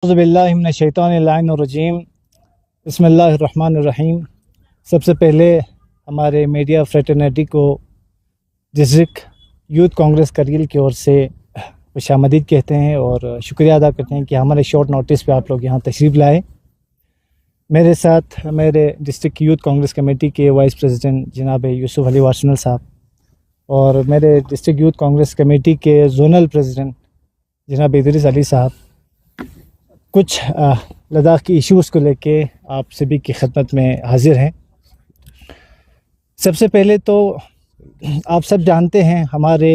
औज़ुबिल्लाहिमिनश्शैतानिर्रजीम बिस्मिल्लाहिर्रहमानिर्रहीम। सबसे पहले हमारे मीडिया फ्रेटर्निटी को डिस्ट्रिक्ट यूथ कांग्रेस करगिल की ओर से खुशामदीद कहते हैं और शुक्रिया अदा करते हैं कि हमारे शॉर्ट नोटिस पे आप लोग यहाँ तशरीफ़ लाए। मेरे साथ मेरे डिस्ट्रिक्ट यूथ कांग्रेस कमेटी के वाइस प्रेसिडेंट जनाब यूसुफ अली वार्सनल साहब और मेरे डिस्ट्रिक्ट यूथ कांग्रेस कमेटी के जोनल प्रेसिडेंट जनाब इदरीस अली साहब कुछ लद्दाख की इश्यूज़ को लेके आप सभी की खिदमत में हाजिर हैं। सबसे पहले तो आप सब जानते हैं हमारे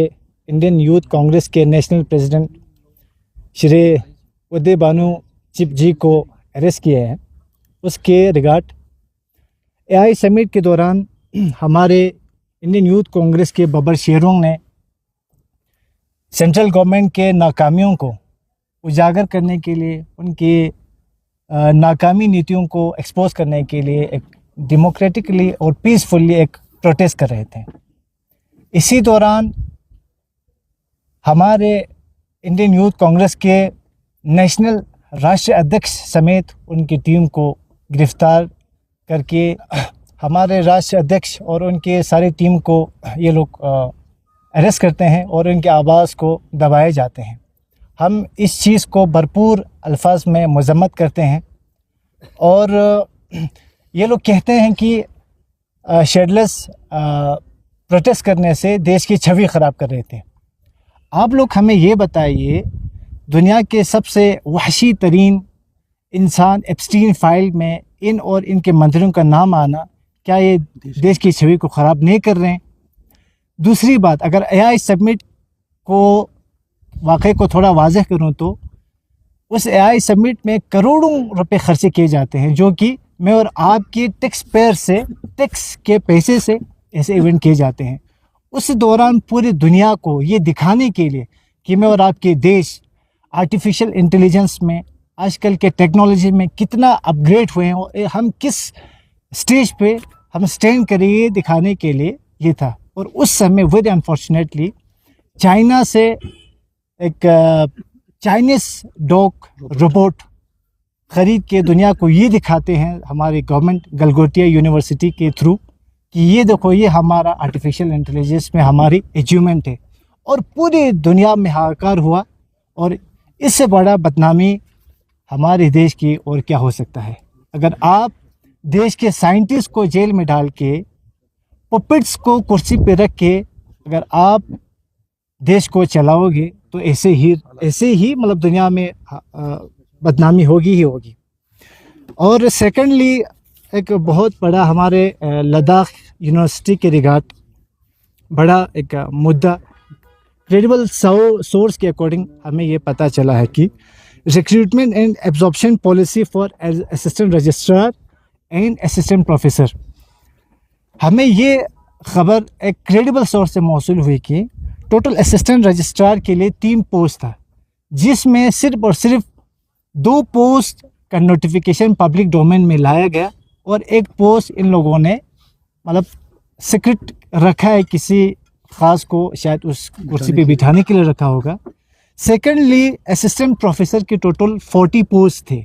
इंडियन यूथ कांग्रेस के national president Shri Uday Bhanu chip जी को अरेस्ट किए हैं। उसके रिगार्ड एआई समिट के दौरान हमारे इंडियन यूथ कांग्रेस के बबर शेरों ने सेंट्रल गवर्नमेंट के नाकामियों को उजागर करने के लिए, उनकी नाकामी नीतियों को एक्सपोज करने के लिए एक डेमोक्रेटिकली और पीसफुली एक प्रोटेस्ट कर रहे थे। इसी दौरान हमारे इंडियन यूथ कांग्रेस के नेशनल राष्ट्रीय अध्यक्ष समेत उनकी टीम को गिरफ्तार करके हमारे राष्ट्रीय अध्यक्ष और उनके सारी टीम को ये लोग अरेस्ट करते हैं और उनके आवाज़ को दबाए जाते हैं। हम इस चीज़ को भरपूर अल्फाज में मज़म्मत करते हैं और ये लोग कहते हैं कि शेडलेस प्रोटेस्ट करने से देश की छवि ख़राब कर रहे थे। आप लोग हमें ये बताइए, दुनिया के सबसे वहशी तरीन इंसान एप्स्टीन फाइल में इन और इनके मंत्रियों का नाम आना, क्या ये देश की छवि को ख़राब नहीं कर रहे हैं? दूसरी बात, अगर एआई समिट को वाक़े को थोड़ा वाज़ेह करूँ तो उस एआई समिट में करोड़ों रुपए खर्चे किए जाते हैं, जो कि मैं और आपके टैक्स पेयर से, टैक्स के पैसे से ऐसे इवेंट किए जाते हैं। उस दौरान पूरी दुनिया को ये दिखाने के लिए कि मैं और आपके देश आर्टिफिशियल इंटेलिजेंस में, आजकल के टेक्नोलॉजी में कितना अपग्रेड हुए हैं और हम किस स्टेज पे हम स्टैंड करेंगे दिखाने के लिए ये था। और उस समय वेरी अनफॉर्चुनेटली चाइना से एक चाइनीज़ डॉग रोबोट ख़रीद के दुनिया को ये दिखाते हैं हमारी गवर्नमेंट गलगोटिया यूनिवर्सिटी के थ्रू कि ये देखो, ये हमारा आर्टिफिशियल इंटेलिजेंस में हमारी अचीवमेंट है। और पूरी दुनिया में हाहाकार हुआ और इससे बड़ा बदनामी हमारे देश की और क्या हो सकता है। अगर आप देश के साइंटिस्ट को जेल में डाल के, पुपेट्स को कुर्सी पे रख के अगर आप देश को चलाओगे तो ऐसे ही मतलब दुनिया में बदनामी होगी ही होगी। और सेकेंडली, एक बहुत बड़ा हमारे लद्दाख यूनिवर्सिटी के रिगार्ड बड़ा एक मुद्दा, क्रेडिबल सोर्स के अकॉर्डिंग हमें ये पता चला है कि recruitment and absorption policy for assistant registrar and assistant professor, हमें ये खबर एक क्रेडिबल सोर्स से मौसूल हुई कि टोटल असिस्टेंट रजिस्ट्रार के लिए 3 पोस्ट था, जिसमें सिर्फ और सिर्फ 2 पोस्ट का नोटिफिकेशन पब्लिक डोमेन में लाया गया और एक पोस्ट इन लोगों ने मतलब सीक्रेट रखा है, किसी ख़ास को शायद उस कुर्सी पे बिठाने के लिए रखा होगा। सेकेंडली, असिस्टेंट प्रोफेसर के टोटल 40 पोस्ट थे,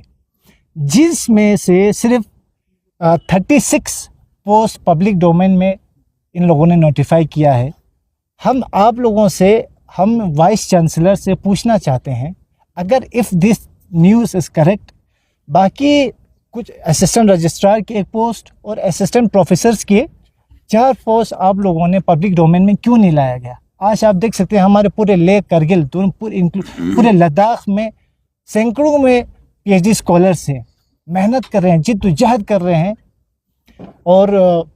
जिसमें से सिर्फ 36 पोस्ट पब्लिक डोमेन में इन लोगों ने नोटिफाई किया है। हम आप लोगों से, हम वाइस चांसलर से पूछना चाहते हैं, अगर if this news is correct, बाकी कुछ असिस्टेंट रजिस्ट्रार के 1 पोस्ट और असिस्टेंट प्रोफेसर्स के 4 पोस्ट आप लोगों ने पब्लिक डोमेन में क्यों नहीं लाया गया? आज आप देख सकते हैं हमारे पूरे लेह करगिल, दोनों पूरे लद्दाख में सैकड़ों में PhD स्कॉलर्स हैं, मेहनत कर रहे हैं, जिद्दोजहद कर रहे हैं। और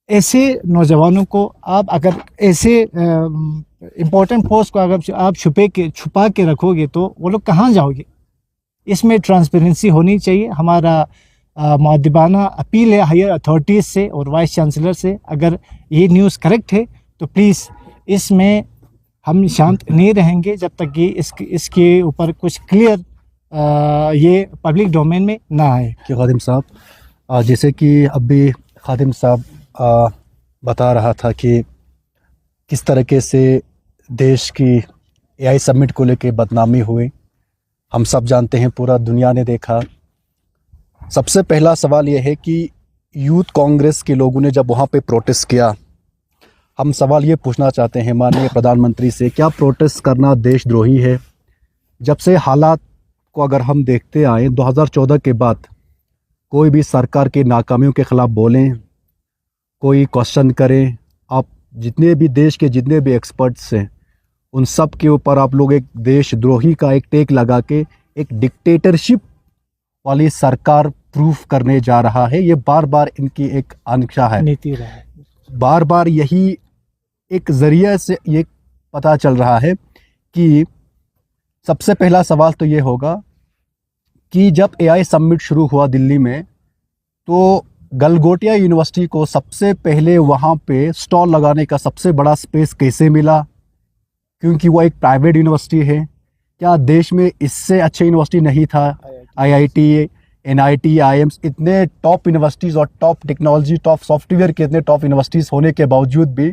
ऐसे नौजवानों को आप अगर ऐसे इम्पोर्टेंट पोस्ट को अगर आप छुपा के रखोगे तो वो लोग कहाँ जाओगे? इसमें ट्रांसपेरेंसी होनी चाहिए। हमारा मुअद्दिबाना अपील है हायर अथॉरिटीज़ से और वाइस चांसलर से, अगर ये न्यूज़ करेक्ट है तो प्लीज़ इसमें हम शांत नहीं रहेंगे जब तक कि इसके ऊपर कुछ क्लियर ये पब्लिक डोमेन में ना आए। कि खादिम साहब, जैसे कि अभी खादिम साहब बता रहा था कि किस तरीके से देश की एआई समिट को लेके बदनामी हुई, हम सब जानते हैं, पूरा दुनिया ने देखा। सबसे पहला सवाल यह है कि यूथ कांग्रेस के लोगों ने जब वहाँ पे प्रोटेस्ट किया, हम सवाल ये पूछना चाहते हैं माननीय प्रधानमंत्री से, क्या प्रोटेस्ट करना देशद्रोही है? जब से हालात को अगर हम देखते आए 2014 के बाद, कोई भी सरकार के नाकामियों के ख़िलाफ़ बोलें, कोई क्वेश्चन करें, आप जितने भी देश के जितने भी एक्सपर्ट्स हैं उन सब के ऊपर आप लोग एक देशद्रोही का एक टेक लगा के एक डिक्टेटरशिप वाली सरकार प्रूफ करने जा रहा है। ये बार बार इनकी एक आकांक्षा है, नीति रहा है। बार बार यही एक ज़रिए से ये पता चल रहा है कि सबसे पहला सवाल तो ये होगा कि जब एआई समिट शुरू हुआ दिल्ली में, तो गलगोटिया यूनिवर्सिटी को सबसे पहले वहाँ पे स्टॉल लगाने का सबसे बड़ा स्पेस कैसे मिला? क्योंकि वो एक प्राइवेट यूनिवर्सिटी है। क्या देश में इससे अच्छे यूनिवर्सिटी नहीं था? आईआईटी, एनआईटी, आईएम्स, इतने टॉप यूनिवर्सिटीज़ और टॉप टेक्नोलॉजी, टॉप सॉफ्टवेयर के इतने टॉप यूनिवर्सिटीज़ होने के बावजूद भी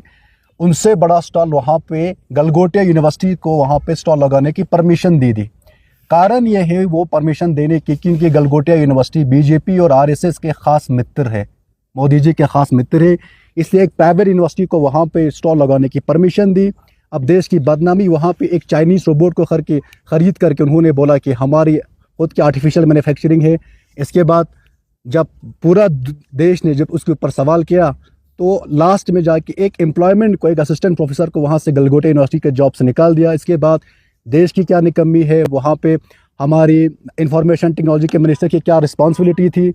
उनसे बड़ा स्टॉल वहाँ पे गलगोटिया यूनिवर्सिटी को वहाँ पे स्टॉल लगाने की परमिशन दी थी। कारण ये है वो परमिशन देने की क्योंकि गलगोटिया यूनिवर्सिटी बीजेपी और आरएसएस के ख़ास मित्र है, मोदी जी के ख़ास मित्र है, इसलिए एक प्राइवेट यूनिवर्सिटी को वहाँ पे स्टॉल लगाने की परमिशन दी। अब देश की बदनामी, वहाँ पे एक चाइनीज़ रोबोट को ख़रीद करके उन्होंने बोला कि हमारी खुद की आर्टिफिशियल मैन्युफैक्चरिंग है। इसके बाद जब पूरा देश ने जब उसके ऊपर सवाल किया, तो लास्ट में जाके एक एम्प्लॉयमेंट को, एक असिस्टेंट प्रोफेसर को वहाँ से गलगोटिया यूनिवर्सिटी के जॉब से निकाल दिया। इसके बाद देश की क्या निकम्मी है, वहाँ पे हमारी इंफॉर्मेशन टेक्नोलॉजी के मिनिस्टर की क्या रिस्पॉन्सिबिलिटी थी।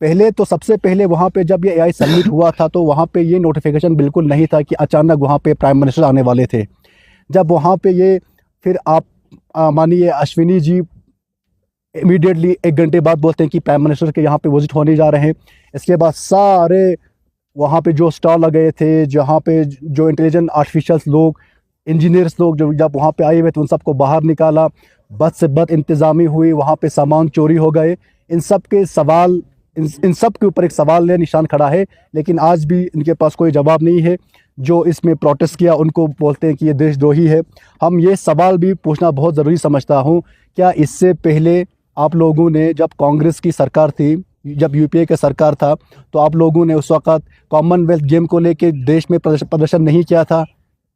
पहले तो सबसे पहले वहाँ पे जब ये एआई समिट हुआ था तो वहाँ पे ये नोटिफिकेशन बिल्कुल नहीं था कि अचानक वहाँ पे प्राइम मिनिस्टर आने वाले थे। जब वहाँ पे ये फिर आप मानिए अश्विनी जी इमीडिएटली 1 घंटे बाद बोलते हैं कि प्राइम मिनिस्टर के यहाँ पे विजिट होने जा रहे हैं। इसके बाद सारे वहाँ पे जो स्टॉल लगे थे, जहाँ पे जो इंटेलिजेंट आर्टिफिशियल्स लोग, इंजीनियर्स लोग जो जब वहाँ पे आए हुए थे उन सबको बाहर निकाला, बद से बद इंतज़ामी हुई, वहाँ पे सामान चोरी हो गए। इन सब के सवाल, इन सब के ऊपर एक सवाल या निशान खड़ा है, लेकिन आज भी इनके पास कोई जवाब नहीं है। जो इसमें प्रोटेस्ट किया उनको बोलते हैं कि ये देशद्रोही है। हम ये सवाल भी पूछना बहुत ज़रूरी समझता हूँ, क्या इससे पहले आप लोगों ने, जब कांग्रेस की सरकार थी, जब यूपीए का सरकार था, तो आप लोगों ने उस वक़्त कॉमनवेल्थ गेम को लेके देश में प्रदर्शन नहीं किया था?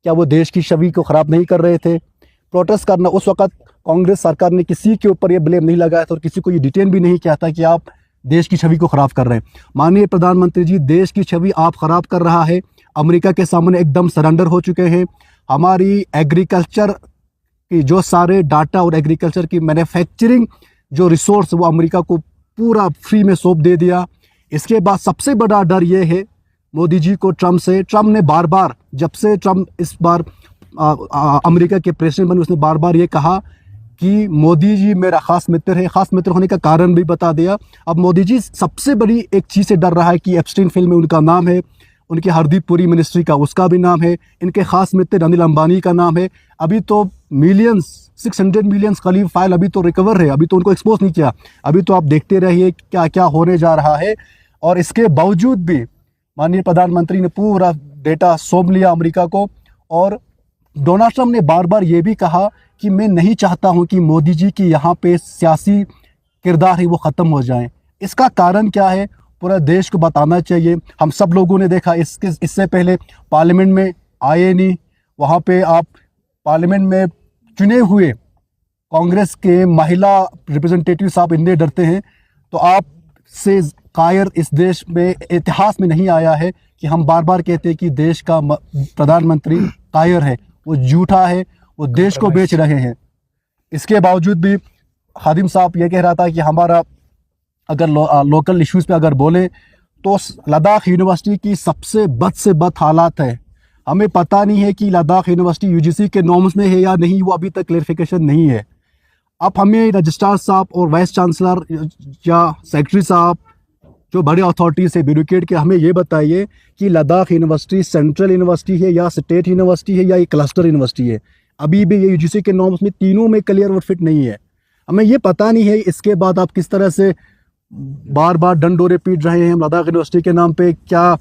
क्या वो देश की छवि को ख़राब नहीं कर रहे थे? प्रोटेस्ट करना, उस वक़्त कांग्रेस सरकार ने किसी के ऊपर ये ब्लेम नहीं लगाया था और किसी को ये डिटेन भी नहीं किया था कि आप देश की छवि को ख़राब कर रहे हैं। माननीय प्रधानमंत्री जी, देश की छवि आप ख़राब कर रहा है। अमेरिका के सामने एकदम सरेंडर हो चुके हैं। हमारी एग्रीकल्चर की जो सारे डाटा और एग्रीकल्चर की मैन्युफैक्चरिंग जो रिसोर्स, वो अमेरिका को पूरा फ्री में सौंप दे दिया। इसके बाद सबसे बड़ा डर ये है मोदी जी को ट्रम्प से। ट्रम्प ने बार बार, जब से ट्रम्प इस बार अमेरिका के प्रेसिडेंट बने, उसने बार बार ये कहा कि मोदी जी मेरा ख़ास मित्र है। ख़ास मित्र होने का कारण भी बता दिया। अब मोदी जी सबसे बड़ी एक चीज़ से डर रहा है कि एप्स्टीन फिल्म में उनका नाम है, उनकी हरदीप पुरी मिनिस्ट्री का उसका भी नाम है, इनके ख़ास मित्र अनिल अंबानी का नाम है। अभी तो मिलियंस, 600 मिलियंस करीब फाइल अभी तो रिकवर है, अभी तो उनको एक्सपोज नहीं किया। अभी तो आप देखते रहिए क्या क्या होने जा रहा है। और इसके बावजूद भी माननीय प्रधानमंत्री ने पूरा डेटा सौंप लिया अमेरिका को। और डोनाल्ड ट्रम्प ने बार बार ये भी कहा कि मैं नहीं चाहता हूं कि मोदी जी की यहाँ पे सियासी किरदार है वो ख़त्म हो जाए। इसका कारण क्या है, पूरा देश को बताना चाहिए। हम सब लोगों ने देखा, इससे पहले पार्लियामेंट में आए नहीं, वहाँ पे आप पार्लियामेंट में चुने हुए कांग्रेस के महिला रिप्रेजेंटेटिव साहब इतने डरते हैं, तो आप से कायर इस देश में इतिहास में नहीं आया है कि हम बार बार कहते हैं कि देश का प्रधानमंत्री कायर है, वो झूठा है, वो देश को बेच रहे हैं। इसके बावजूद भी खादिम साहब ये कह रहा था कि हमारा अगर लोकल इश्यूज़ पे अगर बोले तो लद्दाख यूनिवर्सिटी की सबसे बद से बद हालात है। हमें पता नहीं है कि लद्दाख यूनिवर्सिटी यूजीसी के नॉर्म्स में है या नहीं, वो अभी तक क्लेरिफिकेशन नहीं है। अब हमें रजिस्ट्रार साहब और वाइस चांसलर या सेक्रेटरी साहब जो बड़े अथॉरिटी से ब्यूरोक्रेट के हमें ये बताइए कि लद्दाख यूनिवर्सिटी सेंट्रल यूनिवर्सिटी है या स्टेट यूनिवर्सिटी है या ये क्लस्टर यूनिवर्सिटी है। अभी भी ये यूजीसी के नॉर्म्स में तीनों में क्लियर और फिट नहीं है, हमें ये पता नहीं है। इसके बाद आप किस तरह से बार बार डंडोरे पीट रहे हैं लद्दाख यूनिवर्सिटी के नाम पे, क्या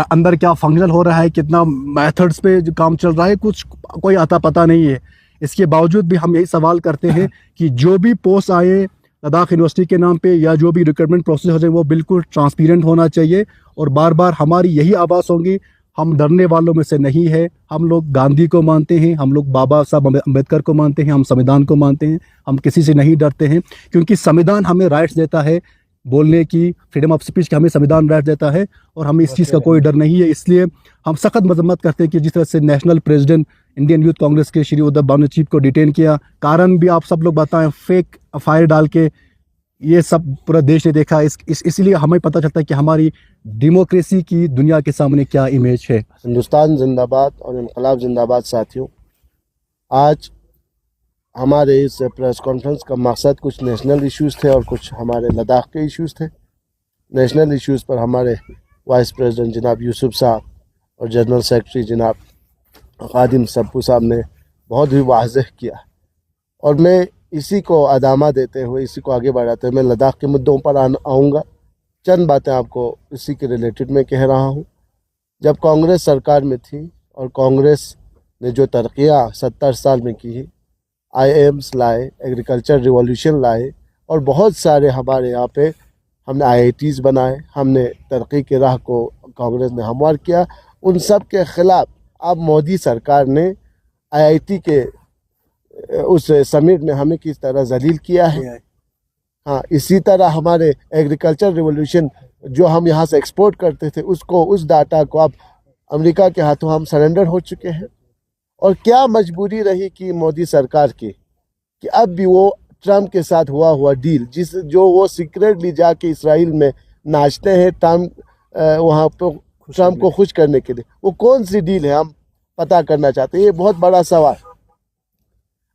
अंदर क्या फंक्शनल हो रहा है, कितना मेथड्स पे काम चल रहा है, कुछ कोई आता पता नहीं है। इसके बावजूद भी हम यही सवाल करते हैं कि जो भी पोस्ट आए लद्दाख यूनिवर्सिटी के नाम पे या जो भी रिक्रूटमेंट प्रोसेस हो जाए वो बिल्कुल ट्रांसपेरेंट होना चाहिए। और बार बार हमारी यही आवाज़ होंगी, हम डरने वालों में से नहीं है। हम लोग गांधी को मानते हैं, हम लोग बाबा साहब अम्बेडकर को मानते हैं, हम संविधान को मानते हैं, हम किसी से नहीं डरते हैं, क्योंकि संविधान हमें राइट्स देता है बोलने की, फ्रीडम ऑफ स्पीच की हमें संविधान राइट देता है और हमें इस चीज़ का कोई डर नहीं है। इसलिए हम सख्त मजम्मत करते हैं कि जिस तरह से national president Indian youth Congress के श्री उद्धव भानु चीफ को डिटेन किया, कारण भी आप सब लोग बताएं, फेक फायर डाल के, ये सब पूरा देश ने देखा। इसलिए हमें पता चलता है कि हमारी डेमोक्रेसी की दुनिया के सामने क्या इमेज है। हिंदुस्तान जिंदाबाद और इनकलाब जिंदाबाद। साथियों, आज हमारे इस प्रेस कॉन्फ्रेंस का मकसद कुछ नेशनल इश्यूज़ थे और कुछ हमारे लद्दाख के इश्यूज़ थे। नेशनल इश्यूज़ पर हमारे वाइस प्रेसिडेंट जनाब यूसुफ साहब और जनरल सेक्रेटरी जनाब खादिम सप्पू साहब ने बहुत ही वाज़ेह किया और मैं इसी को अदामा देते हुए, इसी को आगे बढ़ाते हुए मैं लद्दाख के मुद्दों पर आऊँगा। चंद बातें आपको इसी के रिलेटेड में कह रहा हूँ। जब कांग्रेस सरकार में थी और कांग्रेस ने जो तरक्कियाँ 70 साल में की, IIMs लाए, एग्रीकल्चर रिवॉल्यूशन लाए और बहुत सारे हमारे यहाँ पे हमने IITs बनाए, हमने तरक्की की राह को कांग्रेस ने हमवार किया। उन सब के ख़िलाफ़ अब मोदी सरकार ने IIT के उस समिट में हमें किस तरह जलील किया है। हाँ, इसी तरह हमारे एग्रीकल्चर रिवॉल्यूशन जो हम यहाँ से एक्सपोर्ट करते थे उसको, उस डाटा को अब अमेरिका के हाथों हम सरेंडर हो चुके हैं। और क्या मजबूरी रही कि मोदी सरकार की कि अब भी वो ट्रम्प के साथ हुआ डील, जो वो सीक्रेटली जाके इसराइल में नाचते हैं वहाँ पर ट्रम्प को खुश करने के लिए, वो कौन सी डील है हम पता करना चाहते हैं। ये बहुत बड़ा सवाल।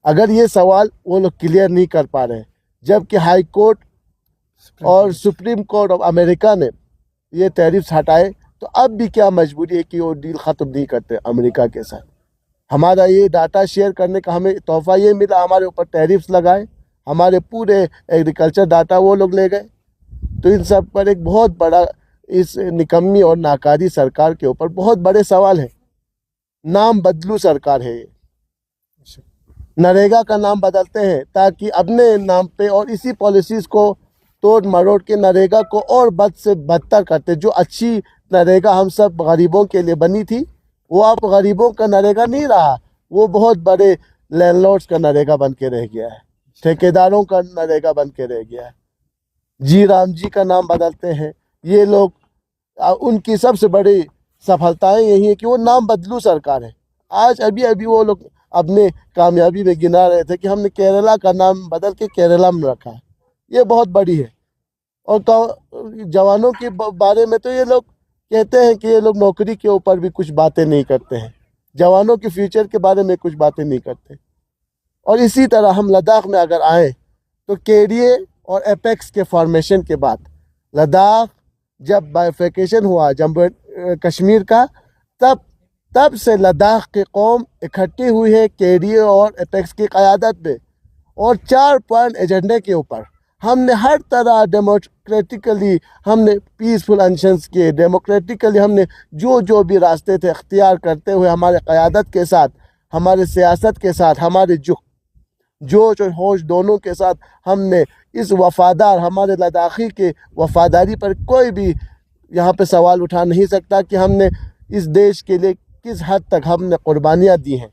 अगर ये सवाल वो लोग क्लियर नहीं कर पा रहे हैं, जबकि हाई कोर्ट और सुप्रीम कोर्ट ऑफ अमेरिका ने ये टैरिफ्स हटाए, तो अब भी क्या मजबूरी है कि वो डील ख़त्म नहीं करते अमेरिका के साथ। हमारा ये डाटा शेयर करने का हमें तोहफा ये मिला, हमारे ऊपर टैरिफ्स लगाए, हमारे पूरे एग्रीकल्चर डाटा वो लोग ले गए। तो इन सब पर एक बहुत बड़ा, इस निकम्मी और नाकारी सरकार के ऊपर बहुत बड़े सवाल है। नाम बदलू सरकार है ये। नरेगा का नाम बदलते हैं ताकि अपने नाम पे और इसी पॉलिसीज़ को तोड़ मरोड़ के नरेगा को और बद से बदतर करते। जो अच्छी नरेगा हम सब गरीबों के लिए बनी थी, वो अब गरीबों का नरेगा नहीं रहा, वो बहुत बड़े लैंडलॉर्ड्स का नरेगा बन के रह गया है, ठेकेदारों का नरेगा बन के रह गया है। जी राम जी का नाम बदलते हैं ये लोग। उनकी सबसे बड़ी सफलताएं यही है कि वो नाम बदलू सरकार है। आज अभी वो लोग अपने कामयाबी में गिना रहे थे कि हमने केरला का नाम बदल के केरला में रखा है, ये बहुत बड़ी है। और जवानों के बारे में तो ये लोग कहते हैं कि ये लोग नौकरी के ऊपर भी कुछ बातें नहीं करते हैं, जवानों के फ्यूचर के बारे में कुछ बातें नहीं करते। और इसी तरह हम लद्दाख में अगर आए तो KDA और एपेक्स के फॉर्मेशन के बाद लद्दाख जब बाइफिकेशन हुआ जम्मू कश्मीर का, तब से लद्दाख की कौम इकट्ठी हुई है KDA और एपेक्स की क़यादत में। और 4 पॉइंट एजेंडे के ऊपर हमने हर तरह डेमोक्रेटिकली हमने पीसफुल अनशंस किए, डेमोक्रेटिकली हमने जो भी रास्ते थे अख्तियार करते हुए हमारे क़यादत के साथ, हमारे सियासत के साथ, हमारे जोश और होश दोनों के साथ हमने इस वफ़ादार, हमारे लद्दाखी के वफ़ादारी पर कोई भी यहाँ पे सवाल उठा नहीं सकता कि हमने इस देश के लिए किस हद तक हमने कुर्बानियाँ दी हैं।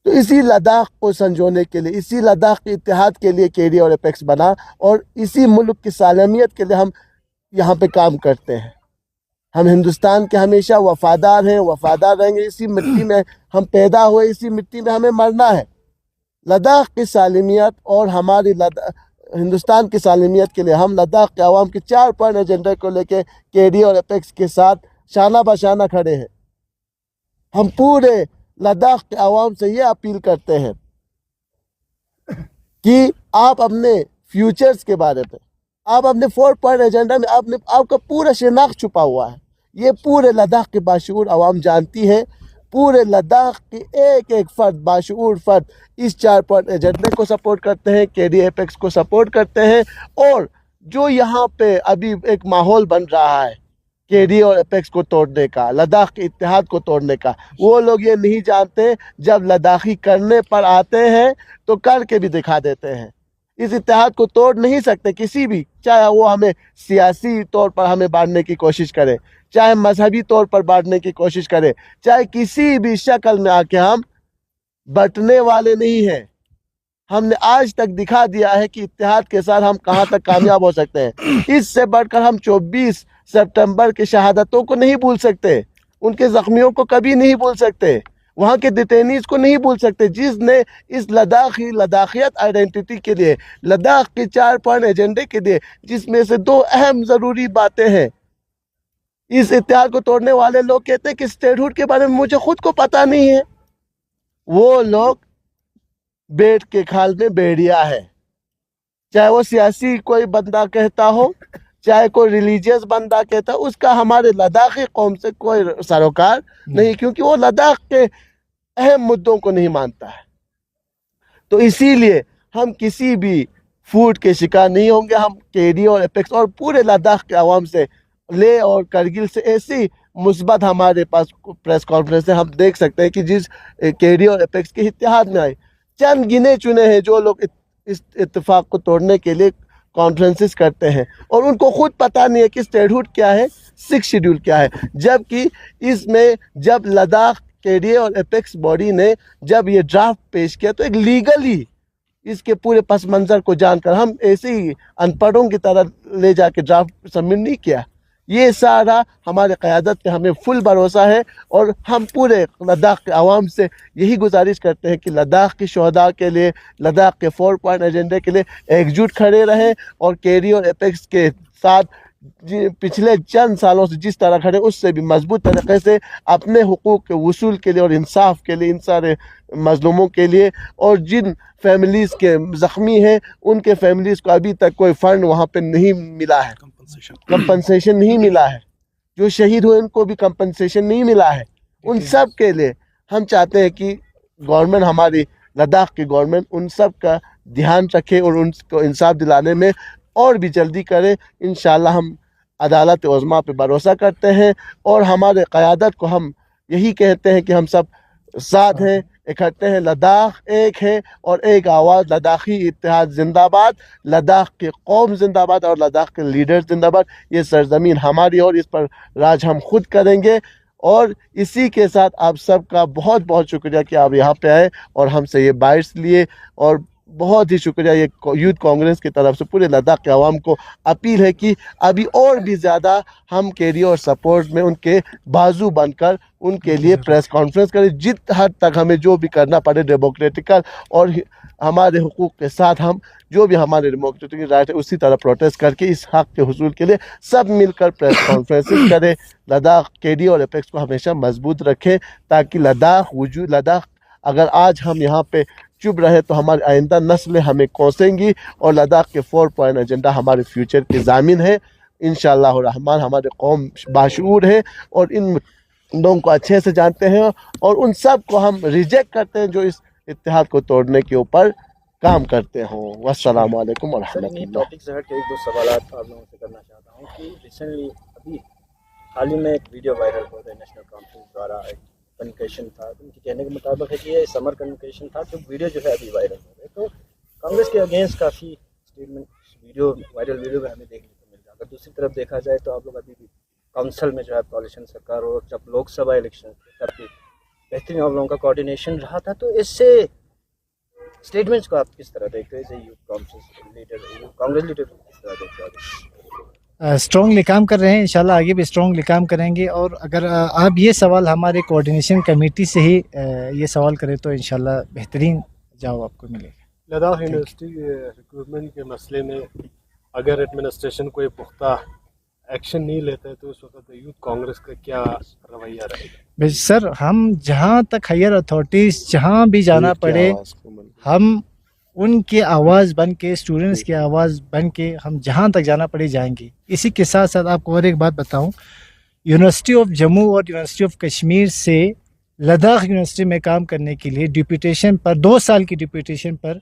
तो इसी लद्दाख को संजोने के लिए, इसी लद्दाख के इत्तेहाद के लिए KDA और एपेक्स बना और इसी मुल्क की सालमियत के लिए हम यहाँ पे काम करते हैं। हम हिंदुस्तान के हमेशा वफ़ादार हैं, वफ़ादार रहेंगे। इसी मिट्टी में हम पैदा हुए, इसी मिट्टी में हमें मरना है। लद्दाख की सालमियत और हमारी हिंदुस्तान की सालमियत के लिए हम लद्दाख के अवाम के 4 पॉइंट एजेंडे को लेके KDA और एपेक्स के साथ शाना बशाना खड़े हैं। हम पूरे लद्दाख के अवाम से ये अपील करते हैं कि आप अपने फ्यूचर्स के बारे में, आप अपने 4 पॉइंट एजेंडा में आपका पूरा शिनाख्त छुपा हुआ है। ये पूरे लद्दाख के बाशऊर अवाम जानती है। पूरे लद्दाख की एक फर्द, बाशऊर फर्द इस 4 पॉइंट एजेंडे को सपोर्ट करते हैं, KDA एपेक्स को सपोर्ट करते हैं। और जो यहाँ पे अभी एक माहौल बन रहा है केडी और एपेक्स को तोड़ने का, लद्दाख के इत्तेहाद को तोड़ने का। वो लोग ये नहीं जानते, जब लद्दाखी करने पर आते हैं तो करके भी दिखा देते हैं। इस इत्तेहाद को तोड़ नहीं सकते किसी भी, चाहे वो हमें सियासी तौर पर हमें बांटने की कोशिश करे, चाहे मजहबी तौर पर बांटने की कोशिश करे, चाहे किसी भी शक्ल में आके, हम बंटने वाले नहीं हैं। हमने आज तक दिखा दिया है कि इत्तेहाद के साथ हम कहाँ तक कामयाब हो सकते हैं। इससे बढ़कर हम 24 सितंबर की शहादतों को नहीं भूल सकते, उनके जख्मियों को कभी नहीं भूल सकते, वहाँ के डिटेनीज को नहीं भूल सकते, जिसने इस लद्दाखियत आइडेंटिटी के लिए, लद्दाख के 4 पॉइंट एजेंडे के लिए, जिसमें से 2 अहम ज़रूरी बातें हैं। इस इत्तेहाद को तोड़ने वाले लोग कहते हैं कि स्टेटहुड के बारे में मुझे खुद को पता नहीं है। वो लोग बेट के खाल में बेड़िया है, चाहे वो सियासी कोई बंदा कहता हो, चाहे कोई रिलीजियस बंदा कहता हो, उसका हमारे लद्दाखी कौम से कोई सरोकार नहीं, क्योंकि वो लद्दाख के अहम मुद्दों को नहीं मानता है। तो इसीलिए हम किसी भी फूट के शिकार नहीं होंगे। हम केडी और एपेक्स और पूरे लद्दाख के अवाम से, ले और करगिल से ऐसी मुस्बत हमारे पास प्रेस कॉन्फ्रेंस है, हम देख सकते हैं कि जिस केडी और एपेक्स के इत्तेहाद में आए, चंद गिने चुने हैं जो लोग इस इत्तेफाक को तोड़ने के लिए कॉन्फ्रेंसेस करते हैं, और उनको खुद पता नहीं है कि स्टेटहुड क्या है, 6 शेड्यूल क्या है। जबकि इसमें जब लद्दाख केडी और एपेक्स बॉडी ने जब ये ड्राफ्ट पेश किया, तो एक लीगली इसके पूरे पस मंज़र को जानकर, हम ऐसे ही अनपढ़ों की तरह ले जाके ड्राफ्ट सबमिट नहीं किया। ये सारा हमारे क़यादत पे हमें फुल भरोसा है, और हम पूरे लद्दाख के आवाम से यही गुजारिश करते हैं कि लद्दाख की शहदा के लिए, लद्दाख के 4 पॉइंट एजेंडे के लिए एकजुट खड़े रहें, और केडी और एपेक्स के साथ पिछले चंद सालों से जिस तरह खड़े, उससे भी मजबूत तरीके से अपने हुकूक के वसूल के लिए और इंसाफ के लिए, इन सारे मजलूमों के लिए, और जिन फैमिलीज़ के ज़ख्मी हैं उनके फैमिलीज़ को अभी तक कोई फ़ंड वहाँ पे नहीं मिला है, कंपनसेशन नहीं मिला है, जो शहीद हुए उनको भी कंपनसेशन नहीं मिला है। उन सब के लिए हम चाहते हैं कि गवर्नमेंट, हमारी लद्दाख की गवर्नमेंट उन सब का ध्यान रखे और उनको इंसाफ दिलाने में और भी जल्दी करे। इंशाल्लाह हम अदालत उज़्मा पे भरोसा करते हैं, और हमारे क़यादत को हम यही कहते हैं कि हम सब साथ हैं, इकट्ठे हैं, लद्दाख एक है और एक आवाज़, लद्दाखी इत्तेहाद जिंदाबाद, लद्दाख की कौम जिंदाबाद और लद्दाख के लीडर जिंदाबाद। ये सरजमीन हमारी और इस पर राज हम खुद करेंगे। और इसी के साथ आप सबका बहुत बहुत शुक्रिया कि आप यहाँ पे आए और हमसे ये बाइट्स लिए, और बहुत ही शुक्रिया ये यूथ कांग्रेस की तरफ से पूरे लद्दाख के आवाम को अपील है कि अभी और भी ज़्यादा हम केडी और सपोर्ट में उनके बाजू बनकर उनके लिए प्रेस कॉन्फ्रेंस करें, जित हद तक हमें जो भी करना पड़े डेमोक्रेटिकल और हमारे हुकूक के साथ हम जो भी हमारे डेमोक्रेटिक राइट है उसी तरह प्रोटेस्ट करके इस हक के हुसूल के लिए सब मिलकर प्रेस कॉन्फ्रेंसेस करें। लद्दाख केडी और एपेक्स को हमेशा मजबूत रखें, ताकि लद्दाख अगर आज हम यहाँ पे चुप रहे तो हमारी आइंदा नस्लें हमें कोसेंगी, और लद्दाख के 4 पॉइंट एजेंडा हमारे फ्यूचर की ज़ामिन है। इंशाअल्लाह रहमान हमारे कौम बाशऊर है और इन लोगों को अच्छे से जानते हैं, और उन सब को हम रिजेक्ट करते हैं जो इस इत्तेहाद को तोड़ने के ऊपर काम करते हों। वस्सलामु अलैकुम व रहमतुल्लाह। टॉपिक से हट के 1-2 सवाल आप लोगों से करना चाहता हूँ कि रिसेंटली अभी हाल ही में एक वीडियो वायरल हो रहा है, नेशनल कॉन्फ्रेंस द्वारा एक कम्युनिकेशन था, उनके कहने के मुताबिक है कि ये समर कम्युनिकेशन था, जो वीडियो जो है अभी वायरल हो रहा है। तो कांग्रेस के अगेंस्ट काफ़ी स्टेटमेंट वायरल वीडियो में हमें देखने को मिल रहा है। अगर दूसरी तरफ देखा जाए तो आप लोग अभी भी काउंसिल में जो है कॉलिशन सरकार, और जब लोकसभा इलेक्शन काफ़ी बेहतरीन आप लोगों का कोऑर्डिनेशन रहा था, तो इससे स्टेटमेंट्स को आप किस तरह देखते हैं? कांग्रेस लीडर किस तरह देखते हैं? स्ट्रॉन्गली काम कर रहे हैं, इंशाल्लाह आगे भी स्ट्रॉन्गली काम करेंगे। और अगर आप ये सवाल हमारे कोऑर्डिनेशन कमेटी से ही ये सवाल करें तो इंशाल्लाह बेहतरीन जवाब आपको मिलेगा। लद्दाख यूनिवर्सिटी रिक्रूटमेंट के मसले में अगर एडमिनिस्ट्रेशन कोई पुख्ता एक्शन नहीं लेता है तो उस वक्त यूथ कांग्रेस का क्या रवैया रहेगा? सर, हम जहाँ तक हायर अथॉरिटीज़ जहाँ भी जाना पड़े, हम उनके आवाज़ बन के, स्टूडेंट्स की आवाज़ बन के हम जहाँ तक जाना पड़े जाएंगे। इसी के साथ साथ आपको और एक बात बताऊं, यूनिवर्सिटी ऑफ जम्मू और यूनिवर्सिटी ऑफ कश्मीर से लद्दाख यूनिवर्सिटी में काम करने के लिए डिप्यूटेशन पर 2 साल की डिप्यूटेशन पर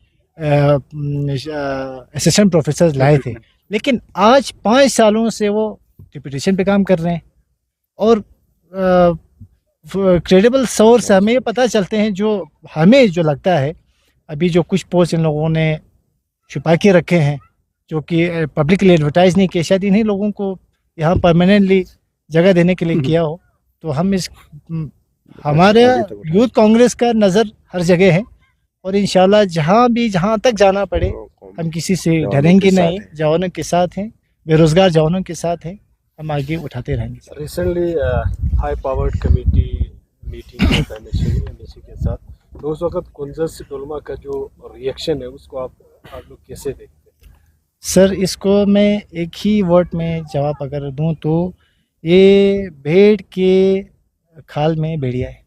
असिस्टेंट प्रोफेसर लाए थे, लेकिन आज 5 सालों से वो डिप्यूटेशन पे काम कर रहे हैं। और क्रेडिबल सोर्स हमें ये पता चलते हैं, जो हमें जो लगता है अभी जो कुछ पोस्ट इन लोगों ने छुपा के रखे हैं, जो कि पब्लिकली एडवर्टाइज नहीं किए, शायद इन्हीं लोगों को यहाँ परमानेंटली जगह देने के लिए किया हो। तो हम इस हमारे यूथ कांग्रेस का नज़र हर जगह है, और इंशाल्लाह जहाँ तक जाना पड़े हम किसी से डरेंगे नहीं, जवानों के साथ हैं, बेरोज़गार जवानों के साथ हैं, हम आगे उठाते रहेंगे। Recently high powered committee meeting होता है एमएससी के साथ, तो उस वक्त कुंजस डोलमा का जो रिएक्शन है उसको आप लोग कैसे देखते हैं? सर, इसको मैं एक ही वर्ड में जवाब अगर दूं तो ये भेड़ के खाल में भेड़िया है।